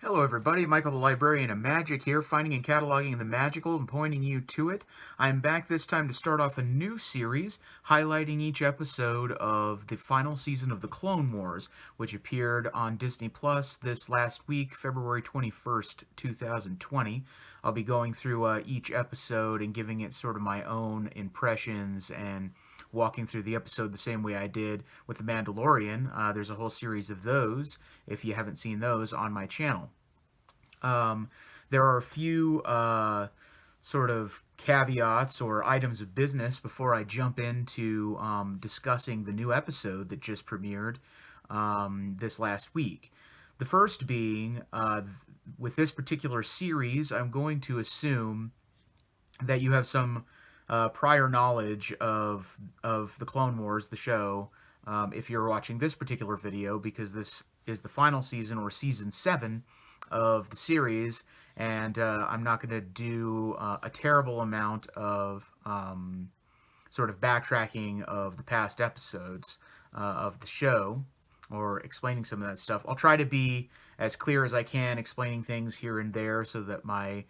Hello everybody, Michael the Librarian of Magic here, finding and cataloging the magical and pointing you to it. I'm back this time to start off a new series, highlighting each episode of the final season of The Clone Wars, which appeared on Disney Plus this last week, February 21st, 2020. I'll be going through each episode and giving it sort of my own impressions and walking through the episode the same way I did with The Mandalorian. There's a whole series of those, if you haven't seen those, on my channel. Um, there are a few sort of caveats or items of business before I jump into discussing the new episode that just premiered this last week. The first being, with this particular series, I'm going to assume that you have some prior knowledge of the Clone Wars, the show, if you're watching this particular video, because this is the final season, or season 7 of the series, and I'm not going to do a terrible amount of sort of backtracking of the past episodes of the show, or explaining some of that stuff. I'll try to be as clear as I can, explaining things here and there so that my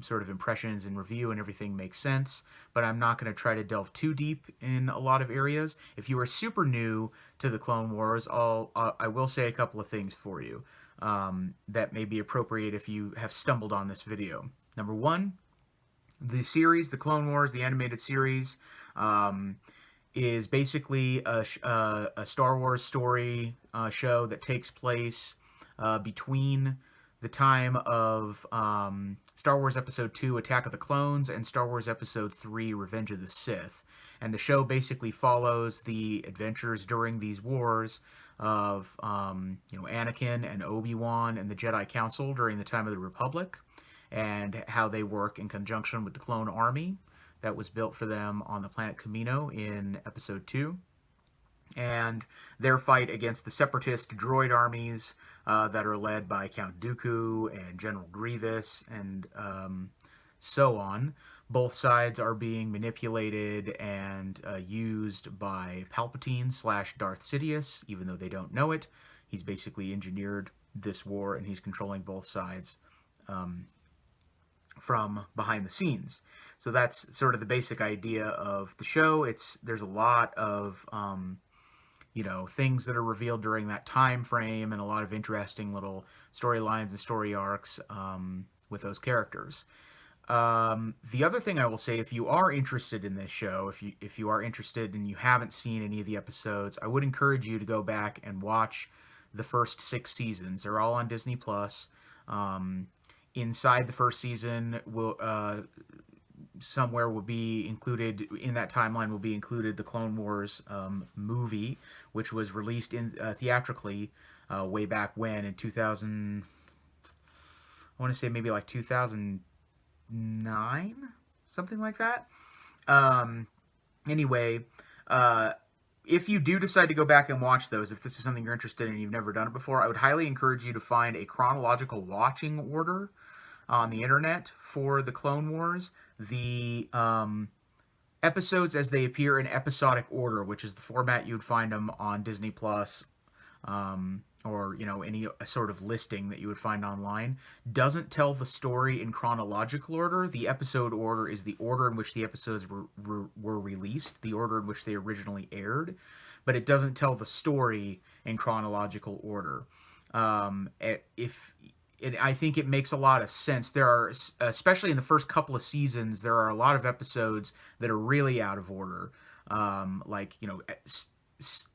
sort of impressions and review and everything makes sense, but I'm not going to try to delve too deep in a lot of areas. If you are super new to the Clone Wars, I will say a couple of things for you that may be appropriate if you have stumbled on this video. Number one, the series, the Clone Wars, the animated series, is basically a Star Wars story show that takes place between the time of Star Wars Episode 2, Attack of the Clones, and Star Wars Episode 3, Revenge of the Sith. And the show basically follows the adventures during these wars of Anakin and Obi-Wan and the Jedi Council during the time of the Republic, and how they work in conjunction with the Clone Army that was built for them on the planet Kamino in Episode 2, and their fight against the separatist droid armies that are led by Count Dooku and General Grievous, and so on. Both sides are being manipulated and used by Palpatine / Darth Sidious, even though they don't know it. He's basically engineered this war, and he's controlling both sides from behind the scenes. So that's sort of the basic idea of the show. There's a lot of things that are revealed during that time frame, and a lot of interesting little storylines and story arcs with those characters. The other thing I will say, if you are interested in this show, if you are interested and you haven't seen any of the episodes, I would encourage you to go back and watch the first 6 seasons. They're all on Disney Plus. Inside the first season, somewhere will be included, in that timeline will be included, the Clone Wars movie, which was released theatrically way back when, in 2000, I want to say maybe like 2009, something like that. Anyway, if you do decide to go back and watch those, if this is something you're interested in and you've never done it before, I would highly encourage you to find a chronological watching order on the internet for the Clone Wars. The episodes as they appear in episodic order, which is the format you'd find them on Disney Plus, or any sort of listing that you would find online, doesn't tell the story in chronological order. The episode order is the order in which the episodes were released, the order in which they originally aired, but it doesn't tell the story in chronological order. I think it makes a lot of sense. There are, especially in the first couple of seasons, there are a lot of episodes that are really out of order.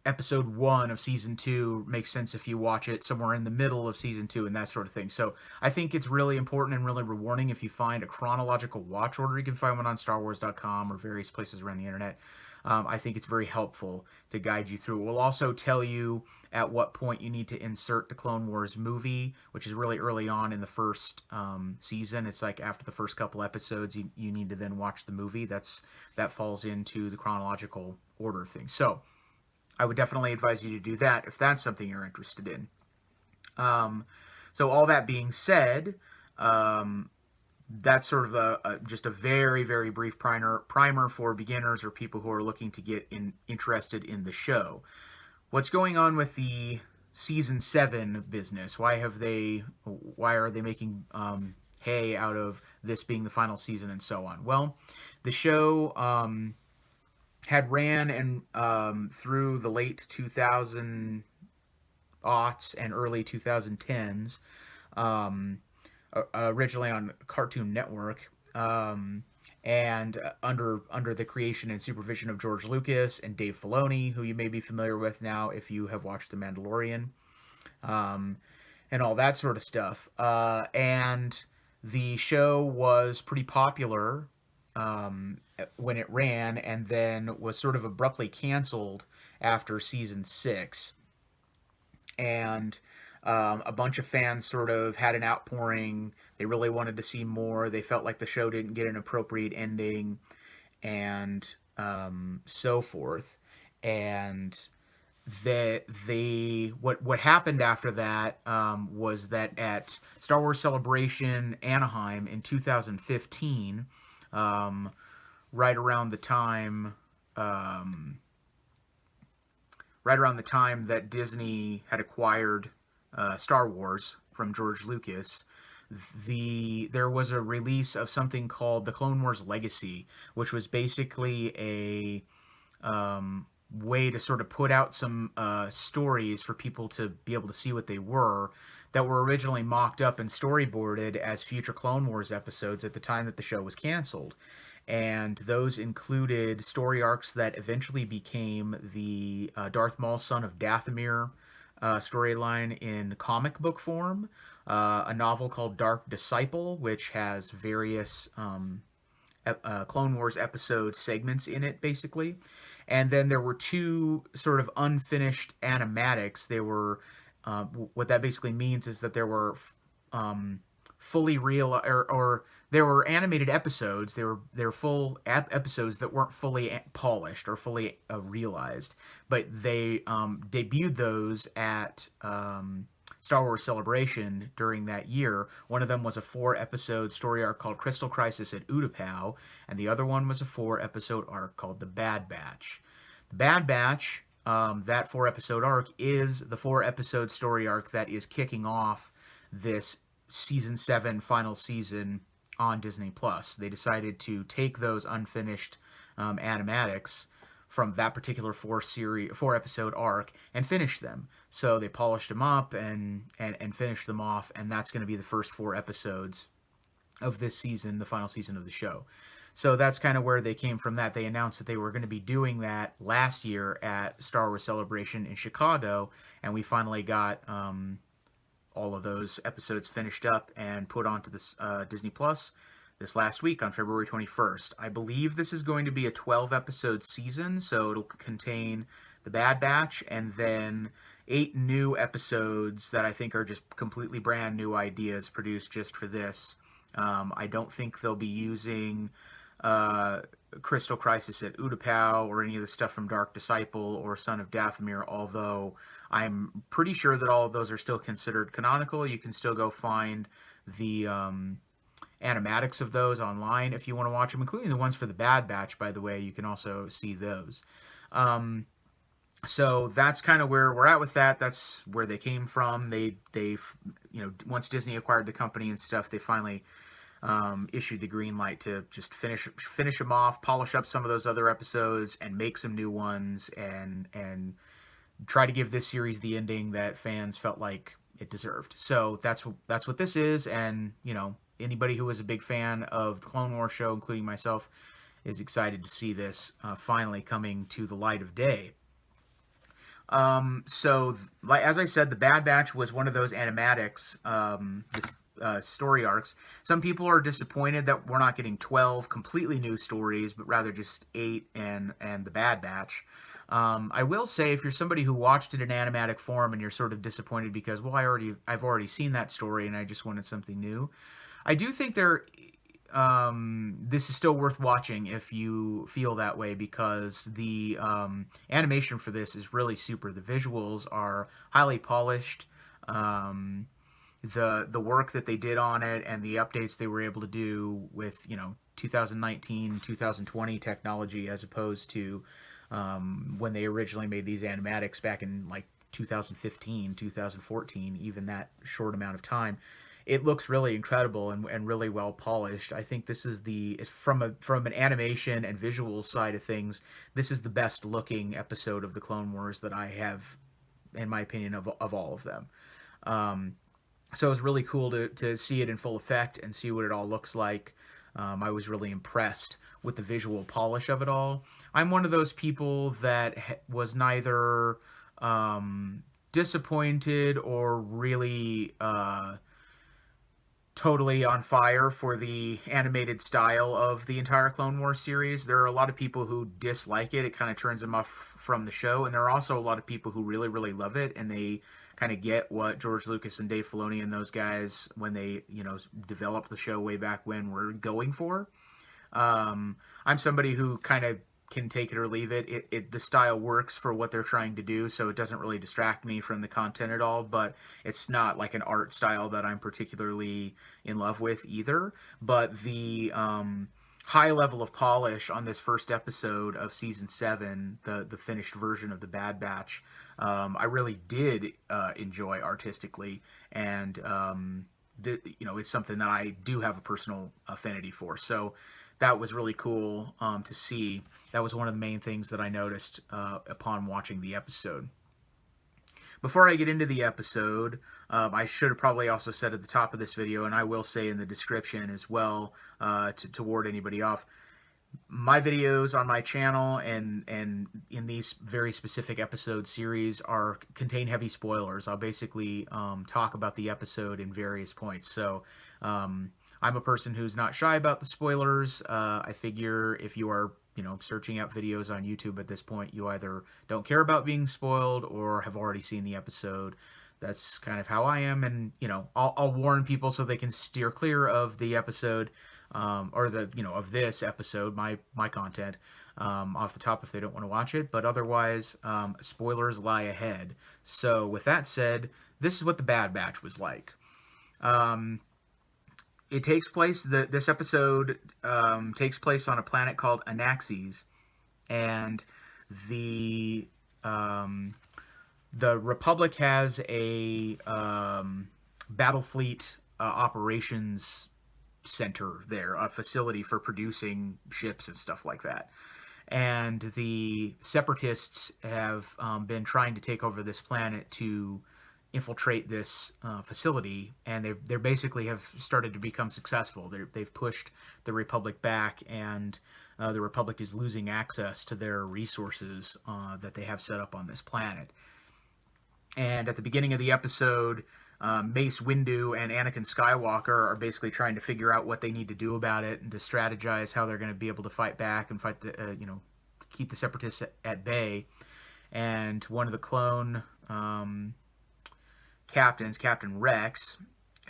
Episode 1 of season 2 makes sense if you watch it somewhere in the middle of season 2, and that sort of thing. So I think it's really important and really rewarding if you find a chronological watch order. You can find one on StarWars.com or various places around the internet. I think it's very helpful to guide you through. It will also tell you at what point you need to insert the Clone Wars movie, which is really early on in the first season. It's like after the first couple episodes, you need to then watch the movie. That falls into the chronological order of things. So I would definitely advise you to do that if that's something you're interested in. So all that being said, that's sort of just a very, very brief primer for beginners or people who are looking to get interested in the show. What's going on with the season 7 business? Why are they making hay out of this being the final season and so on? Well, the show had ran and through the late 2000 aughts and early 2010s, originally on Cartoon Network, and under the creation and supervision of George Lucas and Dave Filoni, who you may be familiar with now if you have watched The Mandalorian, and all that sort of stuff. And the show was pretty popular when it ran, and then was sort of abruptly canceled after season 6. And a bunch of fans sort of had an outpouring. They really wanted to see more. They felt like the show didn't get an appropriate ending, and so forth. And what happened after that was that at Star Wars Celebration Anaheim in 2015, right around the time that Disney had acquired Star Wars from George Lucas, there was a release of something called the Clone Wars Legacy, which was basically a way to sort of put out some stories for people to be able to see what they were, that were originally mocked up and storyboarded as future Clone Wars episodes at the time that the show was canceled. And those included story arcs that eventually became the Darth Maul, son of Dathomir storyline in comic book form, a novel called Dark Disciple, which has various Clone Wars episode segments in it, basically. And then there were two sort of unfinished animatics. They were, what that basically means is that there were fully real, or there were animated episodes. They were full episodes that weren't fully polished or fully realized, but they debuted those at Star Wars Celebration during that year. One of them was a 4-episode story arc called Crystal Crisis at Utapau, and the other one was a 4-episode arc called The Bad Batch. The Bad Batch, that 4-episode arc, is the 4-episode story arc that is kicking off this season 7 final season on Disney Plus. They decided to take those unfinished animatics from that particular 4-episode arc and finish them. So they polished them up and finished them off, and that's going to be the first 4 episodes of this season, the final season of the show. So that's kind of where they came from. That they announced that they were going to be doing that last year at Star Wars Celebration in Chicago, and we finally got all of those episodes finished up and put onto this Disney Plus this last week on February 21st. I believe this is going to be a 12-episode season, so it'll contain The Bad Batch and then 8 new episodes that I think are just completely brand new ideas produced just for this. I don't think they'll be using Crystal Crisis at Utapau or any of the stuff from Dark Disciple or Son of Dathomir, although I'm pretty sure that all of those are still considered canonical. You can still go find the animatics of those online if you want to watch them, including the ones for The Bad Batch, by the way. You can also see those. So that's kind of where we're at with that. That's where they came from. They've once Disney acquired the company and stuff, they finally issued the green light to just finish them off, polish up some of those other episodes, and make some new ones, and try to give this series the ending that fans felt like it deserved. So that's what this is, and anybody who was a big fan of the Clone Wars show, including myself, is excited to see this finally coming to the light of day. So, as I said, The Bad Batch was one of those animatics, story arcs. Some people are disappointed that we're not getting 12 completely new stories, but rather just 8 and The Bad Batch. I will say, if you're somebody who watched it in animatic form and you're sort of disappointed because, well, I've already seen that story and I just wanted something new, I do think this is still worth watching if you feel that way, because the animation for this is really super. The visuals are highly polished. The work that they did on it and the updates they were able to do with 2019, 2020 technology, as opposed to when they originally made these animatics back in like 2015, 2014, even that short amount of time. It looks really incredible and really well polished. I think this is from an animation and visual side of things, this is the best looking episode of the Clone Wars that I have, in my opinion, of all of them. Um, so it was really cool to see it in full effect and see what it all looks like. I was really impressed with the visual polish of it all. I'm one of those people that was neither disappointed or really totally on fire for the animated style of the entire Clone Wars series. There are a lot of people who dislike it. It kind of turns them off from the show. And there are also a lot of people who really, really love it. And they kind of get what George Lucas and Dave Filoni and those guys, when they, developed the show way back when, were going for. I'm somebody who kind of can take it or leave it. The style works for what they're trying to do, so it doesn't really distract me from the content at all, but it's not like an art style that I'm particularly in love with either. But the high level of polish on this first episode of season 7, the finished version of the Bad Batch, I really did enjoy artistically, and it's something that I do have a personal affinity for. So that was really cool to see. That was one of the main things that I noticed upon watching the episode. Before I get into the episode, I should have probably also said at the top of this video, and I will say in the description as well, to ward anybody off, my videos on my channel and in these very specific episode series contain heavy spoilers. I'll basically talk about the episode in various points. So I'm a person who's not shy about the spoilers. I figure if you are searching out videos on YouTube at this point, you either don't care about being spoiled or have already seen the episode. That's kind of how I am, and I'll warn people so they can steer clear of the episode, or of this episode, my content, off the top if they don't want to watch it. But otherwise, spoilers lie ahead. So with that said, this is what the Bad Batch was like. It takes place. This episode takes place on a planet called Anaxes, and the Republic has a battle fleet operations center there, a facility for producing ships and stuff like that. And the Separatists have been trying to take over this planet to infiltrate this facility, and they basically have started to become successful. They've pushed the Republic back, and the Republic is losing access to their resources that they have set up on this planet. And at the beginning of the episode, Mace Windu and Anakin Skywalker are basically trying to figure out what they need to do about it and to strategize how they're going to be able to fight back and fight keep the Separatists at bay. And one of the clone captains, Captain Rex,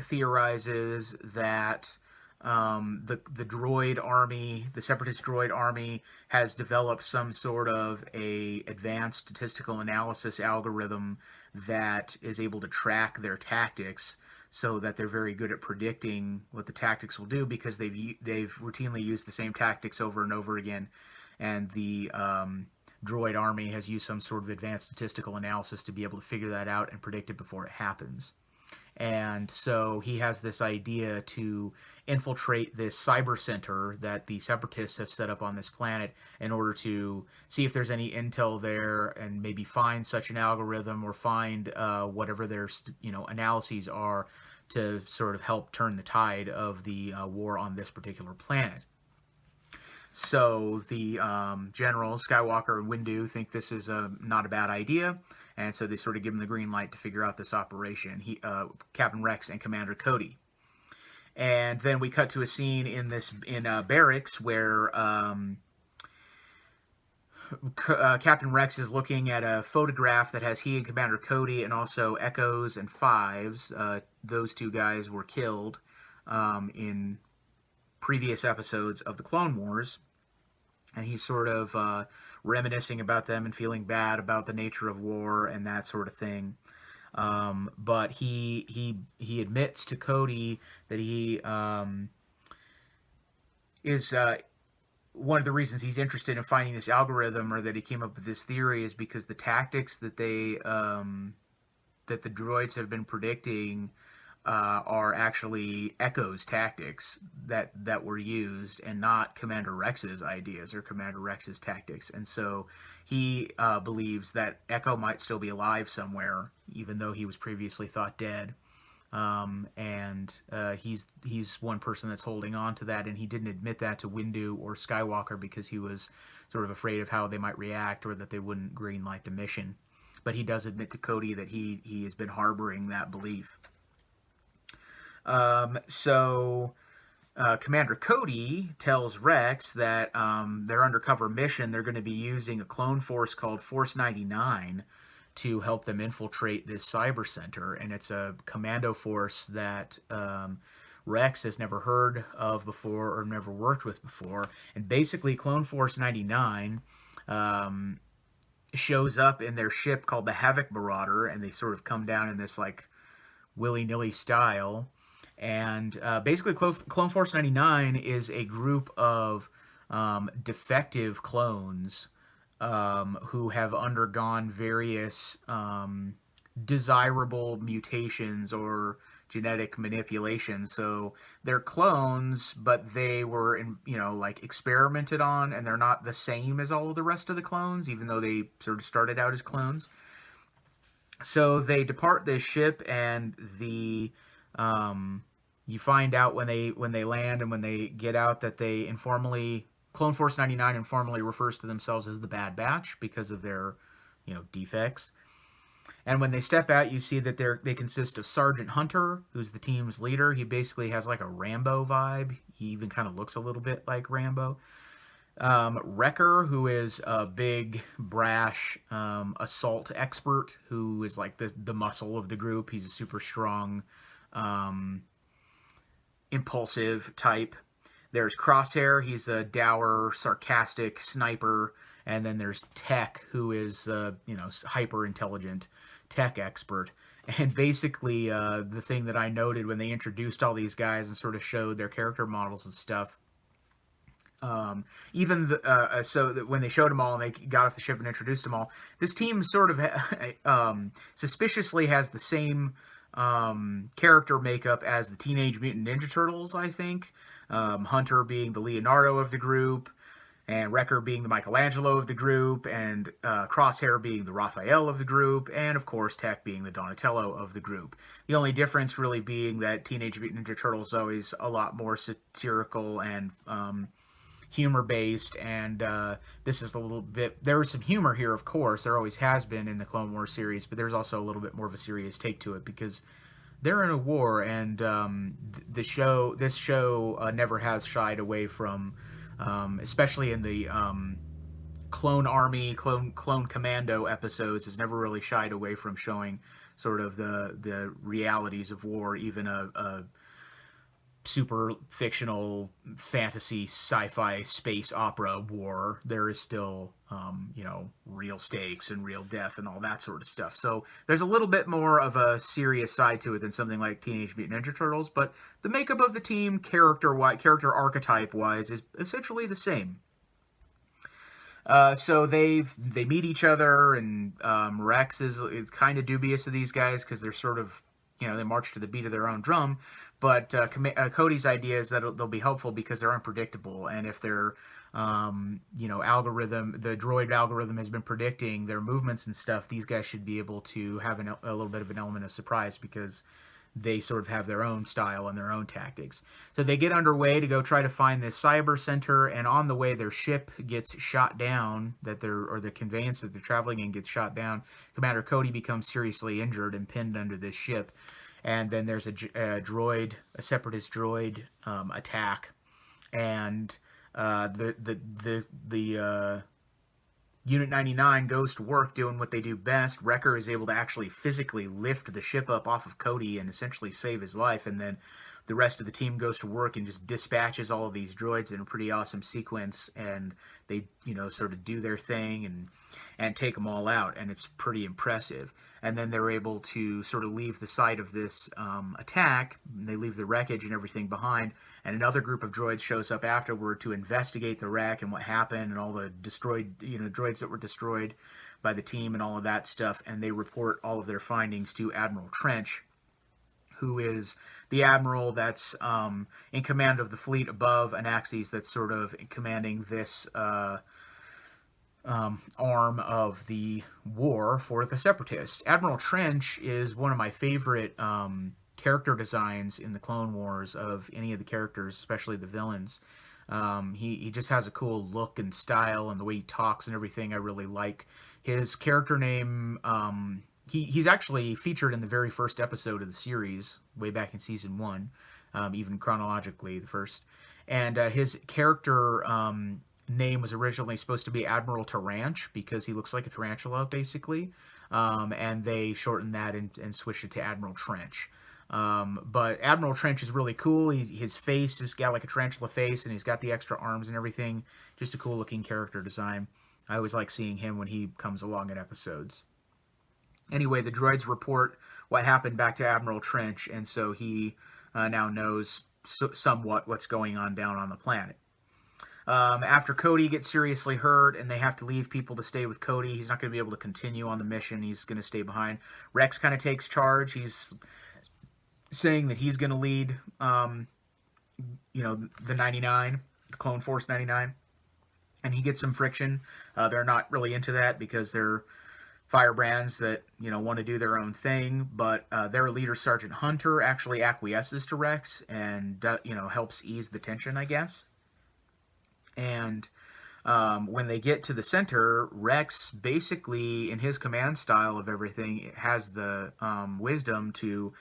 theorizes that the droid army, the Separatist droid army, has developed some sort of a advanced statistical analysis algorithm that is able to track their tactics, so that they're very good at predicting what the tactics will do, because they've routinely used the same tactics over and over again, and the droid army has used some sort of advanced statistical analysis to be able to figure that out and predict it before it happens. And so he has this idea to infiltrate this cyber center that the Separatists have set up on this planet in order to see if there's any intel there and maybe find such an algorithm, or find whatever their analyses are, to sort of help turn the tide of the war on this particular planet. So the generals, Skywalker and Windu, think this is not a bad idea, and so they sort of give him the green light to figure out this operation. Captain Rex and Commander Cody. And then we cut to a scene in barracks where Captain Rex is looking at a photograph that has he and Commander Cody, and also Echoes and Fives. Those two guys were killed in previous episodes of the Clone Wars, and he's sort of reminiscing about them and feeling bad about the nature of war and that sort of thing. But he admits to Cody that he is one of the reasons he's interested in finding this algorithm, or that he came up with this theory, is because the tactics that that the droids have been predicting are actually Echo's tactics that were used, and not Commander Rex's ideas or Commander Rex's tactics. And so he believes that Echo might still be alive somewhere, even though he was previously thought dead. He's one person that's holding on to that, and he didn't admit that to Windu or Skywalker because he was sort of afraid of how they might react, or that they wouldn't greenlight the mission. But he does admit to Cody that he has been harboring that belief. Commander Cody tells Rex that their undercover mission, they're going to be using a clone force called Force 99 to help them infiltrate this cyber center, and it's a commando force that Rex has never heard of before or never worked with before. And basically, Clone Force 99 shows up in their ship called the Havoc Marauder, and they sort of come down in this like willy-nilly style. And basically, Clone Force 99 is a group of defective clones who have undergone various desirable mutations or genetic manipulation. So they're clones, but they were, like experimented on, and they're not the same as all of the rest of the clones, even though they sort of started out as clones. So they depart this ship, and you find out when they land and when they get out that they informally, Clone Force 99 informally refers to themselves as the Bad Batch because of their, defects. And when they step out, you see that they consist of Sergeant Hunter, who's the team's leader. He basically has like a Rambo vibe. He even kind of looks a little bit like Rambo. Wrecker, who is a big, brash assault expert, who is like the muscle of the group. He's a super strong, impulsive type. There's Crosshair. He's a dour, sarcastic sniper. And then there's Tech, who is, hyper intelligent tech expert. And basically, the thing that I noted when they introduced all these guys and sort of showed their character models and stuff, so that when they showed them all and they got off the ship and introduced them all, this team sort of suspiciously has the same character makeup as the Teenage Mutant Ninja Turtles, I think. Hunter being the Leonardo of the group, and Wrecker being the Michelangelo of the group, and Crosshair being the Raphael of the group, and of course Tech being the Donatello of the group. The only difference really being that Teenage Mutant Ninja Turtles is always a lot more satirical and humor-based, and this is a little bit... There is some humor here, of course. There always has been in the Clone Wars series, but there's also a little bit more of a serious take to it, because they're in a war, and this show never has shied away from... especially in the Clone Army, Clone Commando episodes, has never really shied away from showing sort of the realities of war. Even a super fictional fantasy sci-fi space opera war, there is still real stakes and real death and all that sort of stuff. So there's a little bit more of a serious side to it than something like Teenage Mutant Ninja Turtles, but the makeup of the team, character archetype wise, is essentially the same. So they meet each other, and Rex is kind of dubious of these guys because they're sort of, they march to the beat of their own drum. But Cody's idea is that they'll be helpful because they're unpredictable, and if their algorithm, the droid algorithm, has been predicting their movements and stuff, these guys should be able to have a little bit of an element of surprise because they sort of have their own style and their own tactics. So they get underway to go try to find this cyber center, and on the way their ship gets shot down, the conveyance that they're traveling in gets shot down. Commander Cody becomes seriously injured and pinned under this ship. And then there's a separatist droid attack, and the Unit 99 goes to work doing what they do best. Wrecker is able to actually physically lift the ship up off of Cody and essentially save his life, and then the rest of the team goes to work and just dispatches all of these droids in a pretty awesome sequence, and they, sort of do their thing and take them all out, and it's pretty impressive. And then they're able to sort of leave the site of this attack. They leave the wreckage and everything behind, and another group of droids shows up afterward to investigate the wreck and what happened and all the destroyed, droids that were destroyed by the team and all of that stuff, and they report all of their findings to Admiral Trench, who is the admiral that's in command of the fleet above Anaxes, that's sort of commanding this arm of the war for the Separatists. Admiral Trench is one of my favorite character designs in the Clone Wars of any of the characters, especially the villains. He just has a cool look and style, and the way he talks and everything I really like. His character name, he's actually featured in the very first episode of the series, way back in Season 1, even chronologically, the first. And his character name was originally supposed to be Admiral Trench, because he looks like a tarantula, basically. And they shortened that and switched it to Admiral Trench. But Admiral Trench is really cool. His face has got like a tarantula face, and he's got the extra arms and everything. Just a cool looking character design. I always like seeing him when he comes along in episodes. Anyway, the droids report what happened back to Admiral Trench, and so he now knows somewhat what's going on down on the planet. After Cody gets seriously hurt and they have to leave people to stay with Cody, he's not going to be able to continue on the mission. He's going to stay behind. Rex kind of takes charge. He's saying that he's going to lead, the 99, the Clone Force 99. And he gets some friction. They're not really into that because they're firebrands that, want to do their own thing. But their leader, Sergeant Hunter, actually acquiesces to Rex and, helps ease the tension, I guess. And when they get to the center, Rex basically, in his command style of everything, has the wisdom to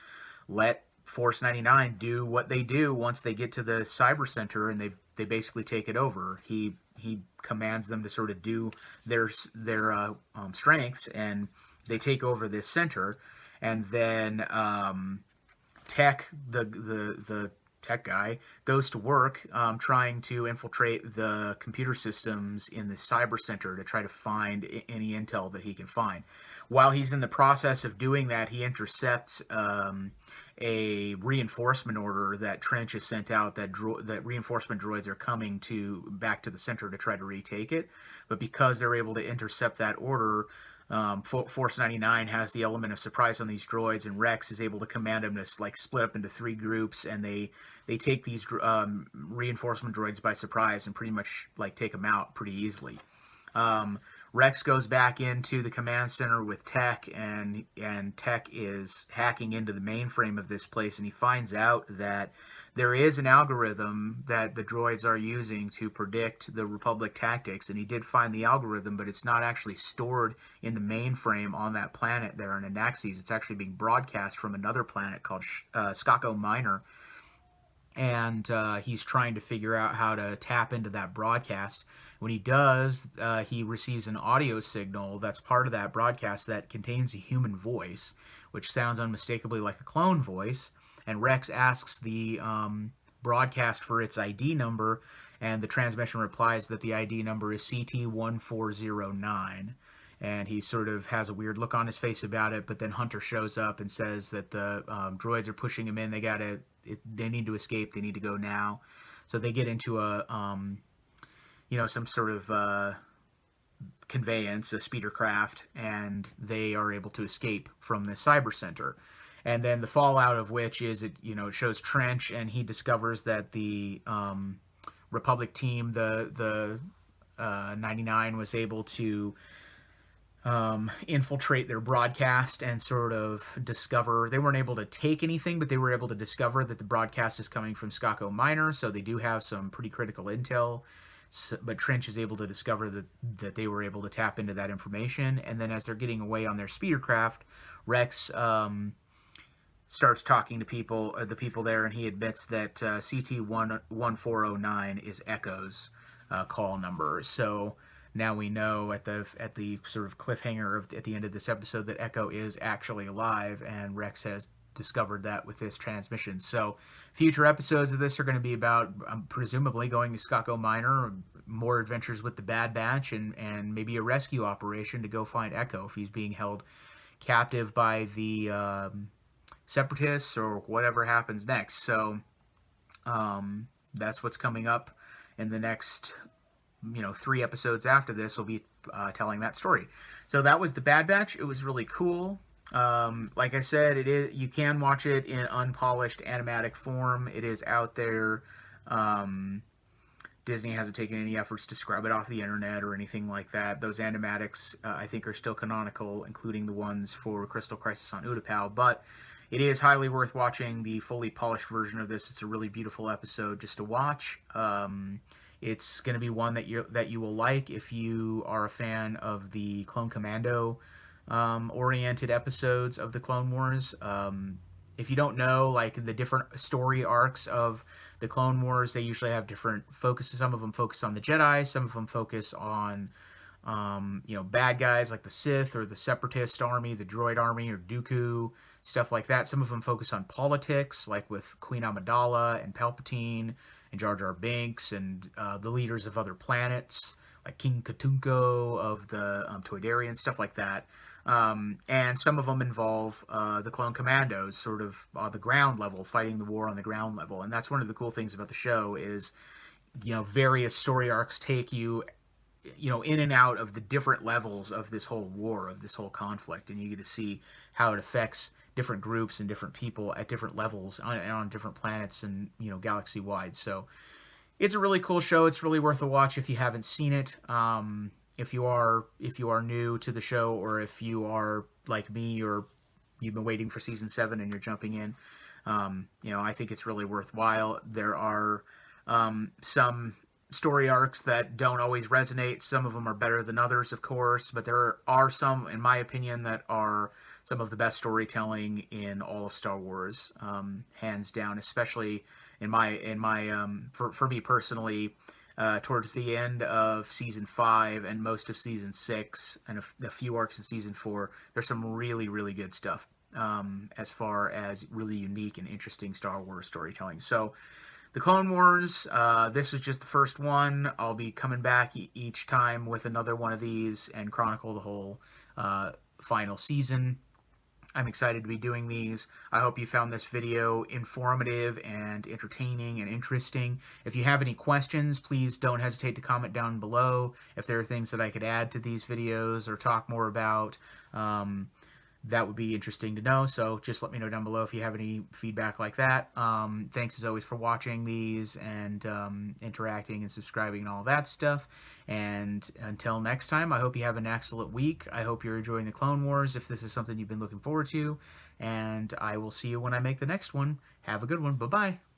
let Force 99 do what they do once they get to the cyber center, and they basically take it over. He commands them to sort of do their strengths, and they take over this center. And then Tech, the tech guy, goes to work trying to infiltrate the computer systems in the cyber center to try to find any intel that he can find. While he's in the process of doing that, he intercepts a reinforcement order that Trench has sent out, that reinforcement droids are coming back to the center to try to retake it. But because they're able to intercept that order, Force 99 has the element of surprise on these droids, and Rex is able to command them to split up into 3 groups, and they take these reinforcement droids by surprise and pretty much take them out pretty easily. Rex goes back into the command center with Tech, and Tech is hacking into the mainframe of this place, and he finds out that there is an algorithm that the droids are using to predict the Republic tactics, and he did find the algorithm, but it's not actually stored in the mainframe on that planet there in Anaxes. It's actually being broadcast from another planet called Scotto Minor, and he's trying to figure out how to tap into that broadcast. When he does, he receives an audio signal that's part of that broadcast that contains a human voice, which sounds unmistakably like a clone voice. And Rex asks the broadcast for its ID number, and the transmission replies that the ID number is CT1409. And he sort of has a weird look on his face about it, but then Hunter shows up and says that the droids are pushing him in. They need to escape. They need to go now. So they get into some sort of conveyance, a speeder craft, and they are able to escape from the cyber center. And then the fallout of which is, it shows Trench, and he discovers that the Republic team, the 99, was able to infiltrate their broadcast and sort of discover. They weren't able to take anything, but they were able to discover that the broadcast is coming from Scotto Minor, so they do have some pretty critical intel. But Trench is able to discover that they were able to tap into that information. And then as they're getting away on their speeder craft, Rex starts talking to the people there, and he admits that CT1409 is Echo's call number. So now we know at the sort of cliffhanger at the end of this episode that Echo is actually alive, and Rex has discovered that with this transmission. So future episodes of this are going to be about presumably going to Scotto Minor, more adventures with the Bad Batch, and maybe a rescue operation to go find Echo if he's being held captive by the separatists or whatever happens next. So that's what's coming up in the next 3 episodes after this. Will be telling that story. So that was the Bad Batch. It was really cool. Like I said, you can watch it in unpolished animatic form. It is out there. Disney hasn't taken any efforts to scrub it off the internet or anything like that. Those animatics, I think, are still canonical, including the ones for Crystal Crisis on Utapau. But it is highly worth watching the fully polished version of this. It's a really beautiful episode just to watch. It's going to be one that you will like if you are a fan of the Clone Commando oriented episodes of the Clone Wars. If you don't know, like, the different story arcs of the Clone Wars, they usually have different focuses. Some of them focus on the Jedi, some of them focus on bad guys like the Sith or the Separatist army, the Droid army, or Dooku, stuff like that. Some of them focus on politics, like with Queen Amidala and Palpatine and Jar Jar Binks and the leaders of other planets, like King Katunko of the Toydarian, stuff like that. And some of them involve the Clone Commandos, sort of the ground level, fighting the war on the ground level. And that's one of the cool things about the show is, various story arcs take you, in and out of the different levels of this whole war, of this whole conflict. And you get to see how it affects different groups and different people at different levels on different planets and, galaxy-wide. So it's a really cool show. It's really worth a watch if you haven't seen it. If you are new to the show, or if you are like me, or you've been waiting for season 7 and you're jumping in, I think it's really worthwhile. There are some story arcs that don't always resonate. Some of them are better than others, of course, but there are some, in my opinion, that are some of the best storytelling in all of Star Wars, hands down. Especially for me personally. Towards the end of season 5 and most of season 6 and a few arcs in season 4, there's some really, really good stuff as far as really unique and interesting Star Wars storytelling. So the Clone Wars, this is just the first one. I'll be coming back each time with another one of these and chronicle the whole final season. I'm excited to be doing these. I hope you found this video informative and entertaining and interesting. If you have any questions, please don't hesitate to comment down below. If there are things that I could add to these videos or talk more about, that would be interesting to know. So just let me know down below if you have any feedback like that. Thanks as always for watching these and interacting and subscribing and all that stuff. And until next time, I hope you have an excellent week. I hope you're enjoying the Clone Wars if this is something you've been looking forward to. And I will see you when I make the next one. Have a good one. Bye-bye.